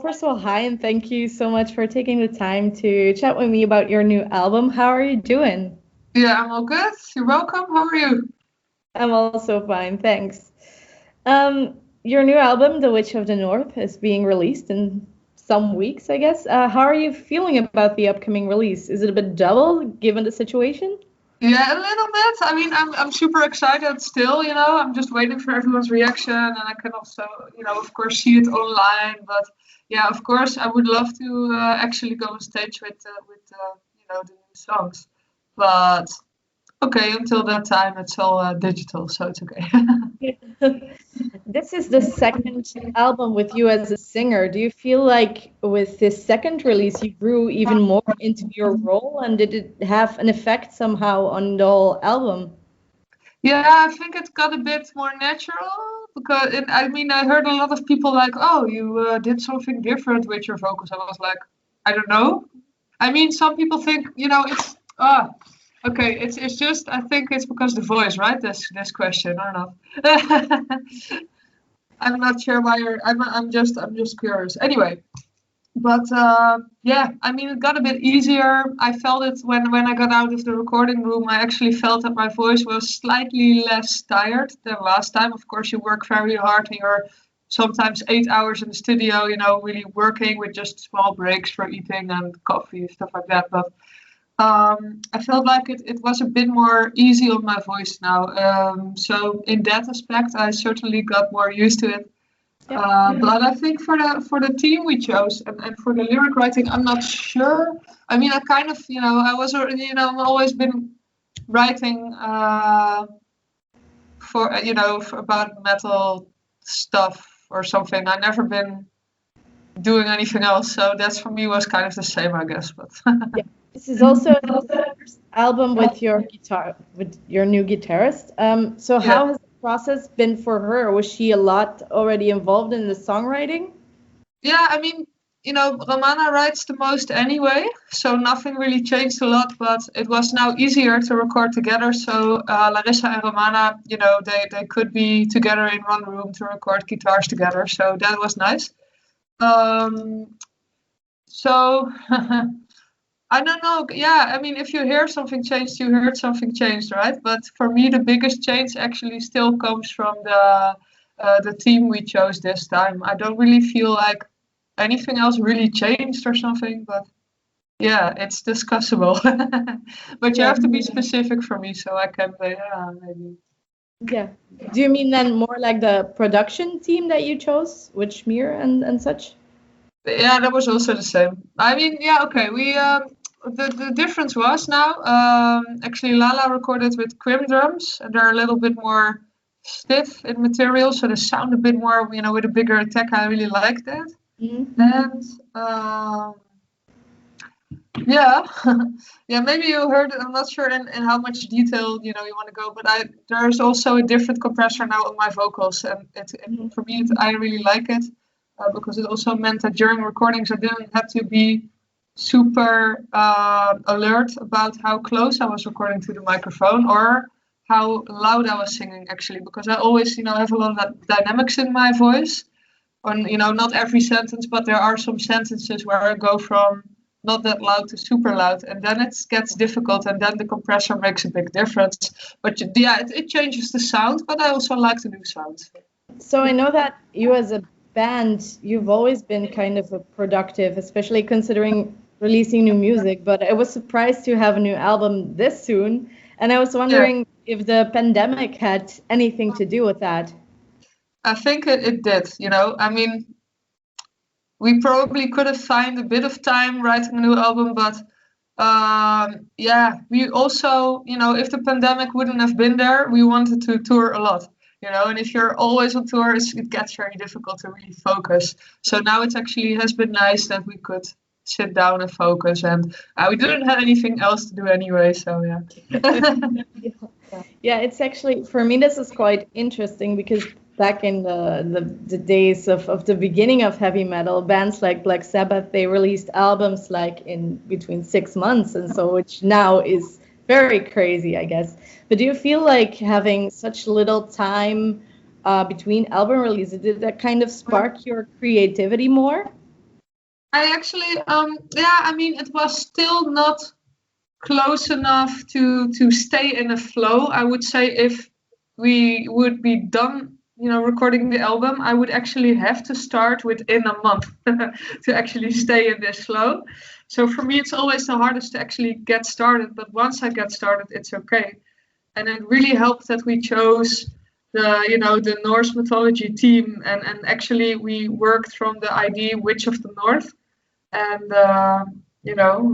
first of all, hi, and thank you so much for taking the time to chat with me about your new album. How are you doing? Yeah, I'm all good. You're welcome. How are you? I'm also fine, thanks. Your new album, The Witch of the North, is being released in some weeks, I guess. How are you feeling about the upcoming release? Is it a bit double given the situation? Yeah, a little bit. I mean, I'm super excited still, I'm just waiting for everyone's reaction, and I can also, of course, see it online. But yeah, of course, I would love to actually go on stage with the new songs. But okay, until that time, it's all digital, so it's okay. This is the second album with you as a singer. Do you feel like with this second release you grew even more into your role, and did it have an effect somehow on the whole album? Yeah, I think it got a bit more natural because I mean, I heard a lot of people like, "Oh, you did something different with your vocals." I was like, I don't know. I mean, some people think, it's okay. It's just I think it's because the voice, right? This question, I don't know. I'm not sure why you're. I'm just curious. Anyway, but yeah, I mean, it got a bit easier. I felt it when I got out of the recording room. I actually felt that my voice was slightly less tired than last time. Of course, you work very hard and you're sometimes 8 hours in the studio, really working with just small breaks for eating and coffee and stuff like that. But I felt like it was a bit more easy on my voice now. So in that aspect, I certainly got more used to it. Yeah. But I think for the team we chose and for the lyric writing, I'm not sure. I mean, I kind of, I was already, I've always been writing for about metal stuff or something. I've never been doing anything else, so that's for me was kind of the same, I guess. But Yeah. This is also the first album with with your new guitarist. So yeah. how has the process been for her? Was she a lot already involved in the songwriting? Yeah, I mean, Romana writes the most anyway, so nothing really changed a lot, but it was now easier to record together. So Larissa and Romana, they could be together in one room to record guitars together, so that was nice. So I don't know. Yeah, I mean, if you hear something changed, you heard something changed, right? But for me, the biggest change actually still comes from the team we chose this time. I don't really feel like anything else really changed or something, but yeah, it's discussable. But you Yeah. have to be specific for me, so I can say, yeah, maybe. Yeah. Do you mean then more like the production team that you chose, with Schmier and such? Yeah, that was also the same. I mean, yeah, okay. We the difference was now actually Lala recorded with Crim drums, and they're a little bit more stiff in material, so they sound a bit more, with a bigger attack. I really like that. Mhm. And yeah, yeah, maybe you heard it. I'm not sure in how much detail you want to go, but there's also a different compressor now on my vocals, and for me, I really like it because it also meant that during recordings I didn't have to be super alert about how close I was recording to the microphone or how loud I was singing actually, because I always have a lot of that dynamics in my voice. On not every sentence, but there are some sentences where I go from not that loud to super loud, and then it gets difficult, and then the compressor makes a big difference. But yeah, it changes the sound, but I also like the new sound. So I know that you as a band, you've always been kind of a productive, especially considering releasing new music, but I was surprised to have a new album this soon, and I was Yeah, wondering if the pandemic had anything to do with that. I think it did. I mean, we probably could have found a bit of time writing a new album, but yeah, we also, if the pandemic wouldn't have been there, we wanted to tour a lot. And if you're always on tour, it gets very difficult to really focus. So now it actually has been nice that we could sit down and focus, and we didn't have anything else to do anyway. So yeah. Yeah, it's actually, for me, this is quite interesting because back in the days of the beginning of heavy metal, bands like Black Sabbath, they released albums like in between 6 months, and so which now is very crazy, I guess. But do you feel like having such little time between album releases, did that kind of spark your creativity more? I actually, yeah, I mean, it was still not close enough to stay in a flow. I would say if we would be done, recording the album, I would actually have to start within a month to actually stay in this flow. So for me, it's always the hardest to actually get started. But once I get started, it's okay. And it really helped that we chose the Norse mythology team, and actually we worked from the idea Witch of the North, and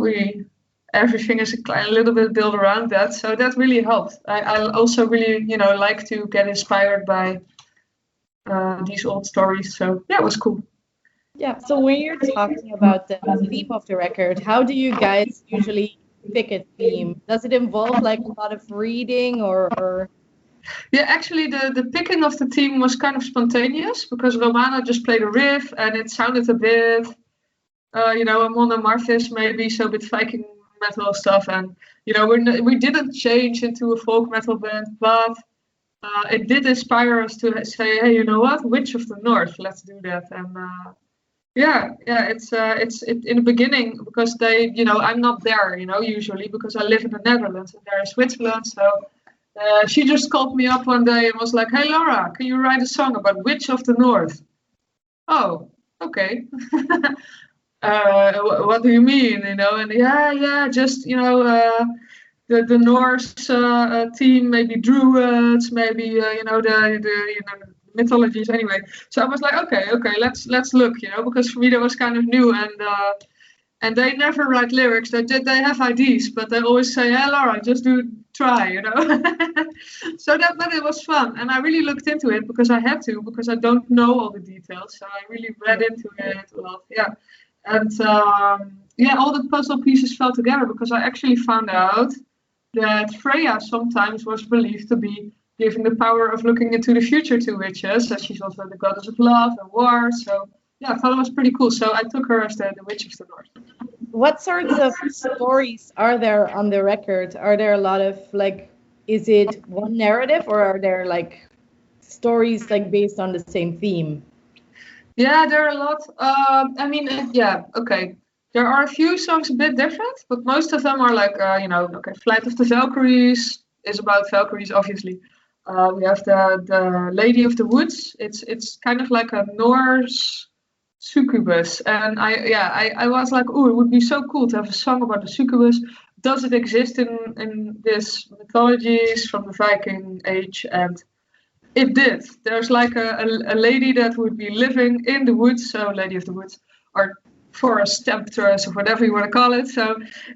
we everything is a little bit built around that, so that really helped. I also really like to get inspired by these old stories, so yeah, it was cool. Yeah. So when you're talking about the theme of the record, how do you guys usually pick a theme? Does it involve like a lot of reading or... Yeah, actually the picking of the theme was kind of spontaneous because Romana just played a riff and it sounded a bit Amon Amarthis maybe, so a bit Viking metal stuff, and we didn't change into a folk metal band, but it did inspire us to say, hey, you know what, Witch of the North, let's do that. And it's in the beginning because they, I'm not there, usually because I live in the Netherlands and they're in Switzerland, so she just called me up one day and was like, hey Laura, can you write a song about Witch of the North? Oh, okay. What do you mean? And just the Norse team, maybe druids, maybe the mythologies. Anyway, so I was like, okay, let's look, because for me that was kind of new, and they never write lyrics. They have ideas, but they always say, hey Laura, just try, but it was fun, and I really looked into it because I had to, because I don't know all the details, so I really read into it a lot. Yeah. And all the puzzle pieces fell together because I actually found out that Freya sometimes was believed to be giving the power of looking into the future to witches, as she's also the goddess of love and war. So yeah, I thought it was pretty cool. So I took her as the Witch of the North. What sorts of stories are there on the record? Are there a lot of is it one narrative, or are there stories based on the same theme? Yeah, there are a lot. Okay. There are a few songs a bit different, but most of them are Flight of the Valkyries is about Valkyries, obviously. We have the Lady of the Woods. It's kind of like a Norse succubus, and I was like, oh, it would be so cool to have a song about the succubus. Does it exist in this mythologies from the Viking age? And it did. There's like a lady that would be living in the woods, so Lady of the Woods, or forest temptress, or whatever you want to call it. So,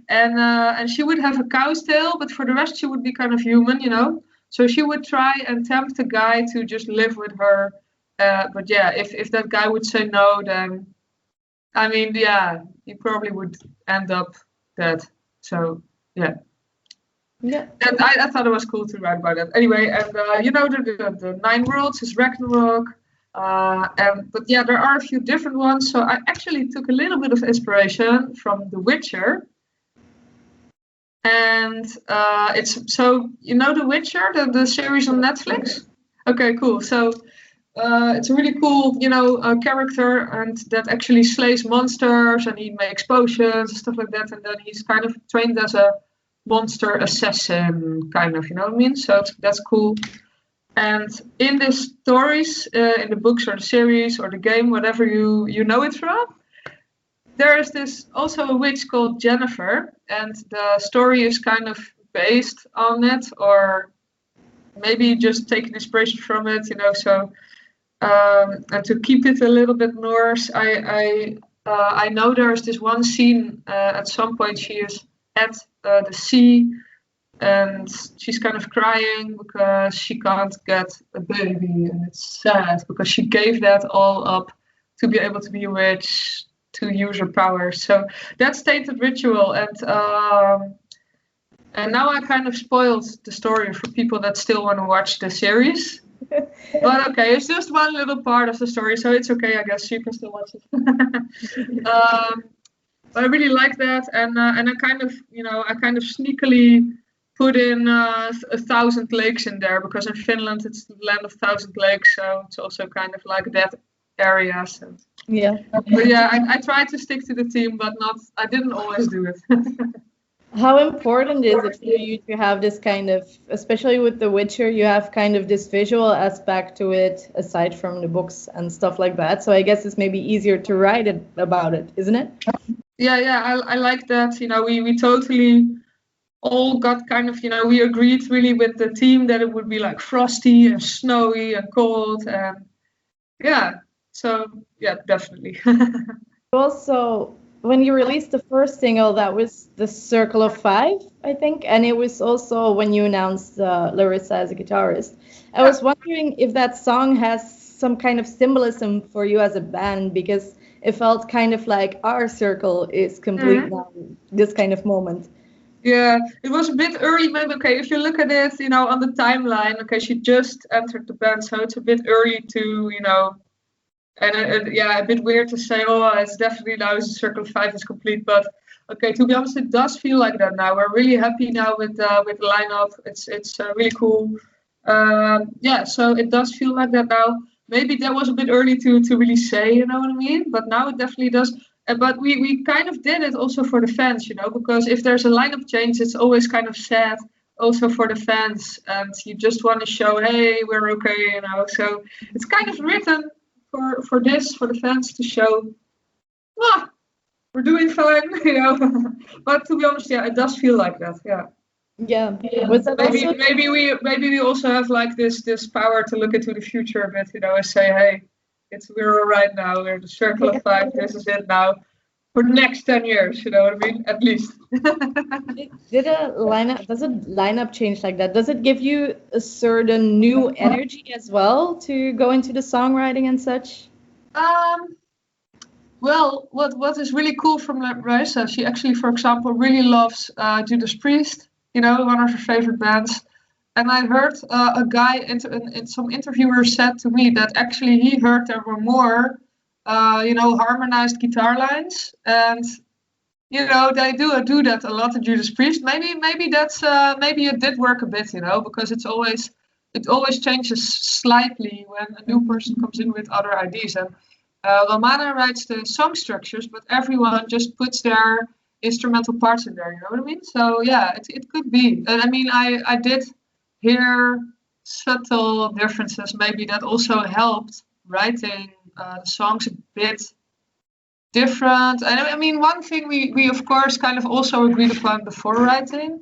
and she would have a cow's tail, but for the rest she would be kind of human, So she would try and tempt a guy to just live with her. But yeah, if that guy would say no, then he probably would end up dead. So yeah. Yeah, and I thought it was cool to write about that. Anyway, and the 9 worlds is Ragnarok, but yeah, there are a few different ones. So I actually took a little bit of inspiration from The Witcher, and it's The Witcher, the series on Netflix. Okay, cool. So it's a really cool, character, and that actually slays monsters, and he makes potions and stuff like that, and then he's kind of trained as a monster assassin, kind of, you know what I mean? So that's cool. And in the stories, in the books or the series or the game, whatever you know it from, there is this also a witch called Jennifer, and the story is kind of based on it, or maybe just taking inspiration from it, So and to keep it a little bit Norse, I know there's this one scene at some point she is at the sea, and she's kind of crying because she can't get a baby, and it's sad because she gave that all up to be able to be a witch, to use her powers. So that's stated ritual, and now I kind of spoiled the story for people that still want to watch the series. But okay, it's just one little part of the story, so it's okay, I guess. You can still watch it. But I really like that, and I kind of sneakily put in 1,000 lakes in there, because in Finland it's the land of 1,000 lakes, so it's also kind of like that areas. And, Yeah. but yeah, I tried to stick to the theme, but I didn't always do it. How important is it for you to have this kind of, especially with The Witcher, you have kind of this visual aspect to it, aside from the books and stuff like that. So I guess it's maybe easier to write it about it, isn't it? Yeah, I like that. We totally all got kind of, we agreed really with the theme that it would be like frosty and snowy and cold. And yeah, so yeah, definitely. Also, when you released the first single, that was The Circle of Five, I think, and it was also when you announced Larissa as a guitarist. I was wondering if that song has some kind of symbolism for you as a band, because it felt kind of like our circle is complete now, this kind of moment. Yeah, it was a bit early, maybe. Okay, if you look at it, on the timeline, okay, she just entered the band, so it's a bit early to, and yeah, a bit weird to say, oh, it's definitely now Circle of Five is complete. But okay, to be honest, it does feel like that now. We're really happy now with the lineup. It's really cool. Yeah, so it does feel like that now. Maybe that was a bit early to really say, you know what I mean? But now it definitely does. But we kind of did it also for the fans, because if there's a lineup change, it's always kind of sad also for the fans, and you just want to show, hey, we're okay, So it's kind of written for the fans to show, we're doing fine, But to be honest, yeah, it does feel like that, yeah. Yeah. Was that maybe we also have like this power to look into the future a bit, and say, hey, we're all right now. We're the Circle of Five. This is it now for the next 10 years. You know what I mean? At least. Does a lineup change like that? Does it give you a certain new energy as well to go into the songwriting and such? Well, what is really cool from Larissa, she actually, for example, really loves Judas Priest. One of her favorite bands. And I heard a guy in some interviewer said to me that actually he heard there were more, harmonized guitar lines, and they do that a lot in Judas Priest. Maybe that's maybe it did work a bit, because it always changes slightly when a new person comes in with other ideas. And Romana writes the song structures, but everyone just puts their instrumental parts in there. You know what I mean? So yeah, it could be. And I mean, I did hear subtle differences maybe that also helped writing the songs a bit different. And I mean, one thing we of course kind of also agreed upon before writing,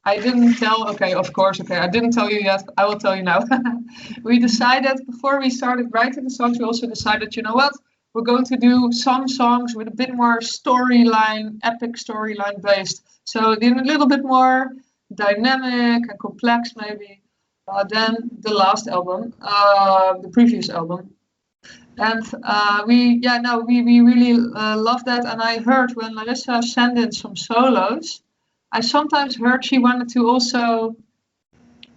I didn't tell, I didn't tell you yet, I will tell you now. We decided before we started writing the songs, we also decided, you know what, we're going to do some songs with a bit more storyline, epic storyline based. So a little bit more dynamic and complex maybe than the last album, the previous album. And we really love that. And I heard when Larissa sent in some solos, I sometimes heard she wanted to also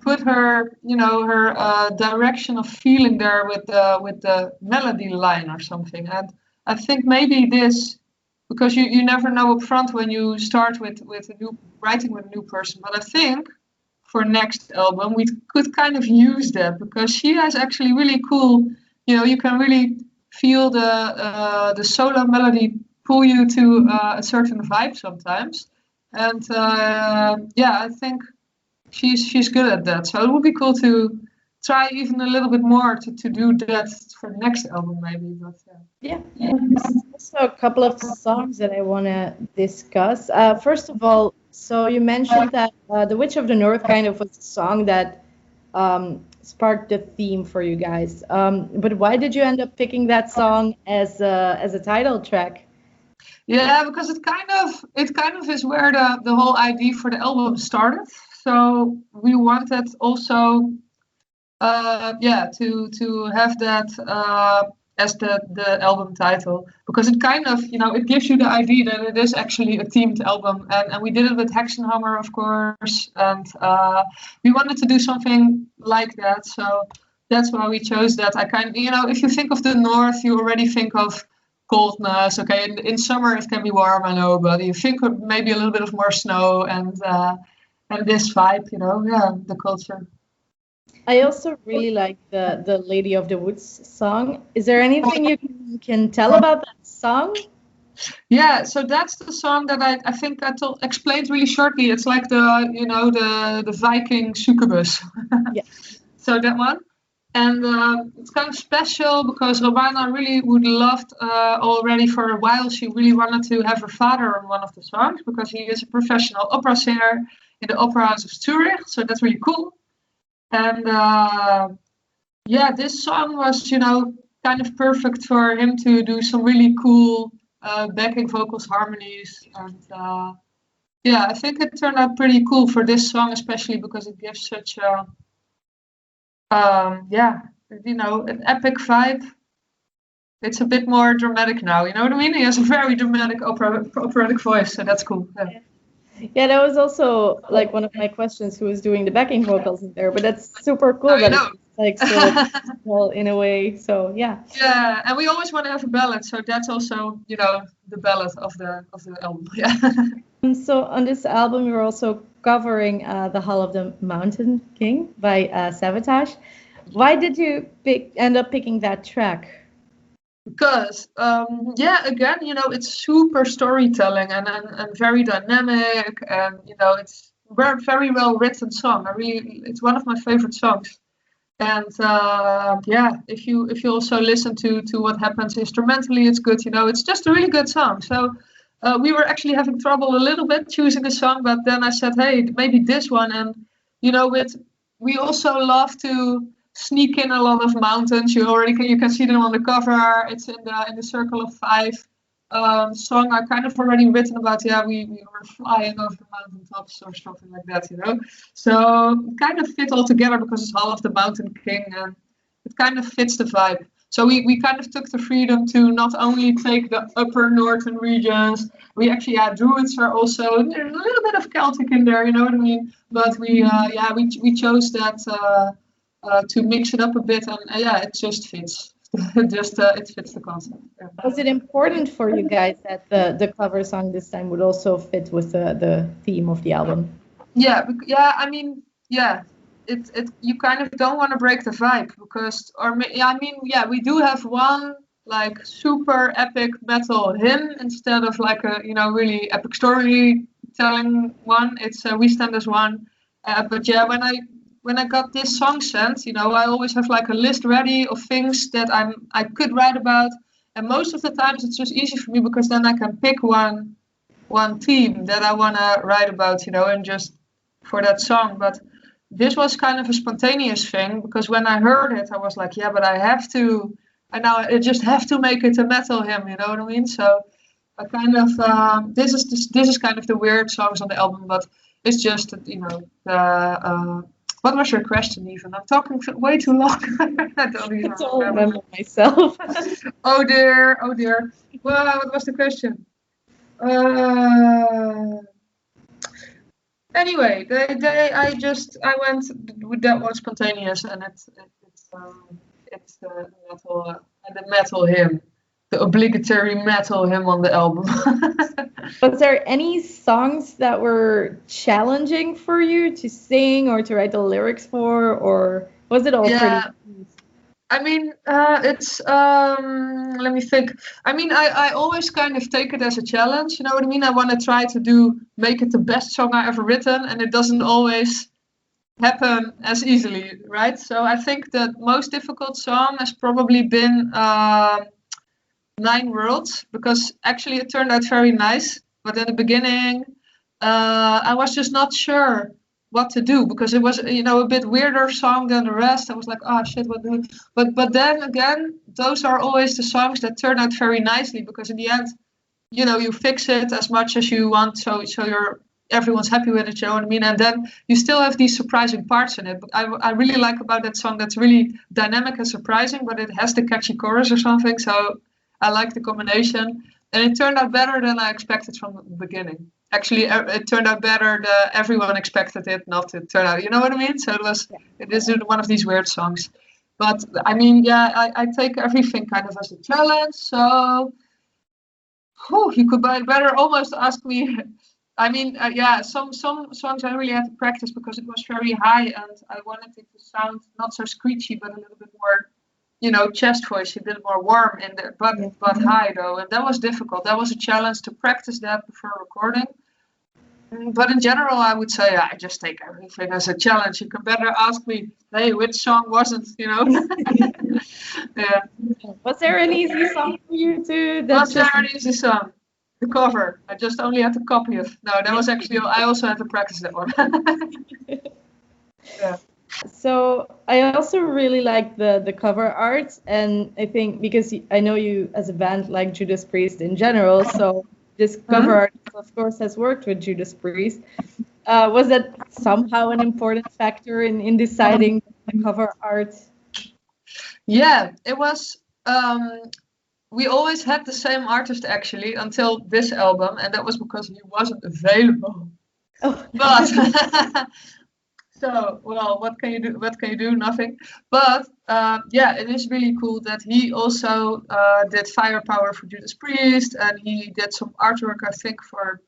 put her, her direction of feeling there with the melody line or something. And I think maybe this, because you never know up front when you start with writing with a new person. But I think for next album we could kind of use that, because she has actually really cool, you can really feel the solo melody pull you to a certain vibe sometimes. And I think she's good at that. So it would be cool to try even a little bit more to do that for the next album maybe. But yeah. There's also a couple of songs that I want to discuss. First of all, so you mentioned that The Witch of the North kind of was a song that sparked the theme for you guys. But why did you end up picking that song as a title track? Yeah, because it kind of is where the whole idea for the album started. So we wanted also to have that as the album title, because it kind of, it gives you the idea that it is actually a themed album. And we did it with Hexenhammer, of course, and we wanted to do something like that. So that's why we chose that. I kind of, if you think of the North, you already think of coldness. Okay, in summer it can be warm, I know, but you think of maybe a little bit of more snow and this vibe, the culture. I also really like the Lady of the Woods song. Is there anything you can tell about that song? Yeah, so that's the song that I think explained really shortly. It's like the Viking succubus. Yeah. So that one. And it's kind of special because Robana really would loved already for a while. She really wanted to have her father on one of the songs because he is a professional opera singer in the Opera House of Zurich. So that's really cool. And yeah, this song was, kind of perfect for him to do some really cool backing vocals, harmonies, and yeah, I think it turned out pretty cool for this song, especially because it gives such a yeah, an epic vibe. It's a bit more dramatic now, you know what I mean? He has a very dramatic operatic voice, so that's cool. Yeah. Yeah, that was also like one of my questions, who was doing the backing vocals in there, but that's super cool that it's like so well in a way. So yeah. Yeah, and we always want to have a ballad, so that's also, the ballad of the album. Yeah. So on this album, you're also covering The Hall of the Mountain King by Sabotage. Why did you end up picking that track? Because yeah, again, it's super storytelling and very dynamic, and it's very well written song. It's one of my favorite songs. And yeah, if you also listen to what happens instrumentally, it's good. It's just a really good song. So we were actually having trouble a little bit choosing a song, but then I said, hey, maybe this one. And we also love to sneak in a lot of mountains. You can see them on the cover. It's in the Circle of Five song. I kind of already written about. Yeah, we were flying over the mountaintops or something like that. So it kind of fit all together because it's Hall of the Mountain King, and it kind of fits the vibe. So we kind of took the freedom to not only take the upper northern regions. We actually Druids are also, there's a little bit of Celtic in there, you know what I mean? But we chose that to mix it up a bit, and yeah, it just fits. It fits the concept. Yeah. Was it important for you guys that the cover song this time would also fit with the theme of the album? Yeah, I mean, yeah. You kind of don't want to break the vibe because, we do have one like super epic metal hymn instead of like a really epic storytelling one. It's We Stand as One. But yeah, when I got this song sent, I always have like a list ready of things that I could write about, and most of the times it's just easy for me because then I can pick one theme that I want to write about, and just for that song. But this was kind of a spontaneous thing because when I heard it, I was like, yeah, but I just have to make it a metal hymn, you know what I mean? So I kind of this is kind of the weird songs on the album, but it's just what was your question even? I'm talking way too long. I don't even remember myself. Oh dear. Well, what was the question? Anyway, I went with that one spontaneous, and it's the metal hymn, the obligatory metal hymn on the album. Was there any songs that were challenging for you to sing or to write the lyrics for, or was it all pretty? I mean, it's let me think. I mean, I always kind of take it as a challenge, you know what I mean? I want to try to make it the best song I ever written, and it doesn't always happen as easily, right? So I think the most difficult song has probably been Nine Worlds, because actually it turned out very nice, but in the beginning I was just not sure what to do because it was a bit weirder song than the rest. I was like, oh shit, what do? But then again, those are always the songs that turn out very nicely because in the end, you fix it as much as you want, so everyone's happy with it, you know what I mean? And then you still have these surprising parts in it. But I really like about that song that's really dynamic and surprising, but it has the catchy chorus or something. So I like the combination, and it turned out better than I expected from the beginning. Actually, it turned out better than everyone expected it not to turn out. You know what I mean? So it is one of these weird songs. But I mean, yeah, I take everything kind of as a challenge. So you could better almost ask me I mean, yeah, some songs I really had to practice because it was very high, and I wanted it to sound not so screechy, but a little bit more, chest voice, a bit more warm in there, but high though, and that was difficult. That was a challenge to practice that before recording. But in general, I would say I just take everything as a challenge. You can better ask me, hey, which song wasn't, Yeah. Was there an easy song for you too? Was there an easy song? The cover. I just only had to copy it. No, that was actually, I also had to practice that one. Yeah. So I also really like the cover art, and I think because I know you as a band like Judas Priest in general, so this cover art, of course, has worked with Judas Priest. Was that somehow an important factor in deciding the cover art? Yeah, it was. We always had the same artist actually until this album, and that was because he wasn't available. Oh. But so, well, what can you do? What can you do? Nothing. But yeah, it is really cool that he also did Firepower for Judas Priest, and he did some artwork, I think, for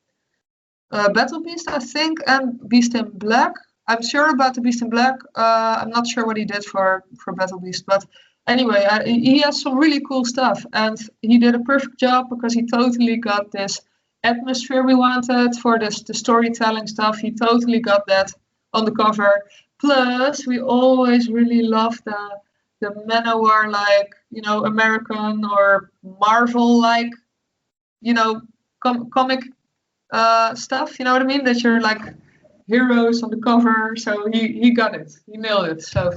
Battle Beast, I think, and Beast in Black. I'm sure about the Beast in Black. I'm not sure what he did for Battle Beast, but anyway, he has some really cool stuff, and he did a perfect job because he totally got this atmosphere we wanted for the storytelling stuff. He totally got that on the cover. Plus, we always really loved the Manowar, like, American or Marvel, like, comic stuff. You know what I mean? That you're like heroes on the cover. So he got it. He nailed it. So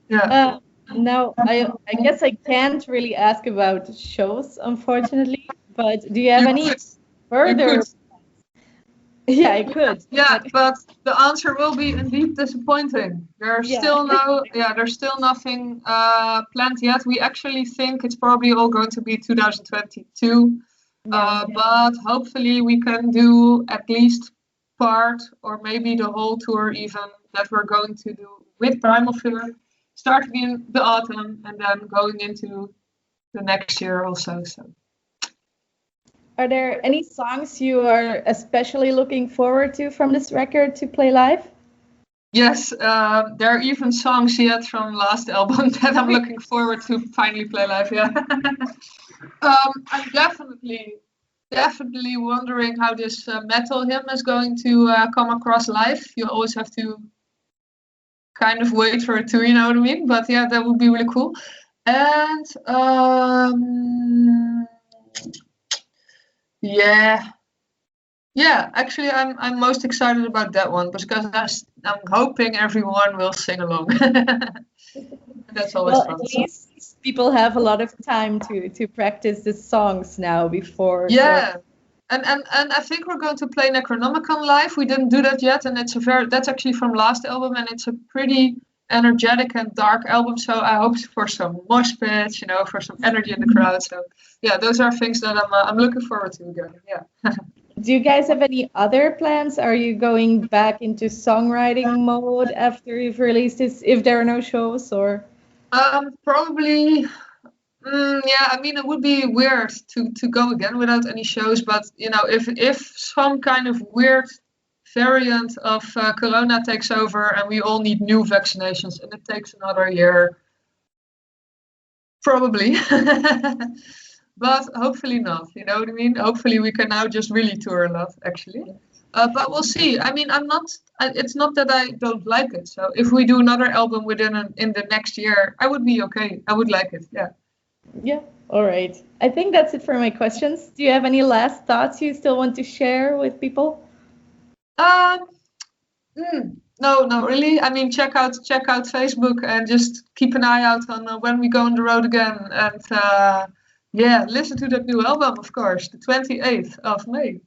yeah. Now I guess I can't really ask about shows, unfortunately. But do you have any further? Yeah, I could. Yeah, but the answer will be indeed disappointing. There's still nothing planned yet. We actually think it's probably all going to be 2022. But hopefully we can do at least part or maybe the whole tour even that we're going to do with Primal Fear, starting in the autumn and then going into the next year also. So. Are there any songs you are especially looking forward to from this record to play live? Yes, there are even songs yet from last album that I'm looking forward to finally play live. Yeah, I'm definitely wondering how this metal hymn is going to come across live. You always have to kind of wait for it to, you know what I mean? But yeah, that would be really cool. And yeah, actually, I'm most excited about that one because I'm hoping everyone will sing along. That's always fun. At least people have a lot of time to practice the songs now before. Yeah, so. And I think we're going to play Necronomicon live. We didn't do that yet, and that's actually from last album, and it's a pretty energetic and dark album. So I hope for some mosh pits, for some energy in the crowd. So yeah, those are things that I'm looking forward to again. Yeah. Do you guys have any other plans? Are you going back into songwriting mode after you've released this, if there are no shows, or? Probably, yeah, I mean, it would be weird to go again without any shows, but, if some kind of weird variant of Corona takes over and we all need new vaccinations and it takes another year, probably. But hopefully not, you know what I mean? Hopefully we can now just really tour a lot, actually. But we'll see. I mean, it's not that I don't like it. So if we do another album in the next year, I would be okay. I would like it, yeah. Yeah, all right. I think that's it for my questions. Do you have any last thoughts you still want to share with people? No, not really. I mean, check out Facebook and just keep an eye out on when we go on the road again. And yeah, listen to that new album, of course, the 28th of May.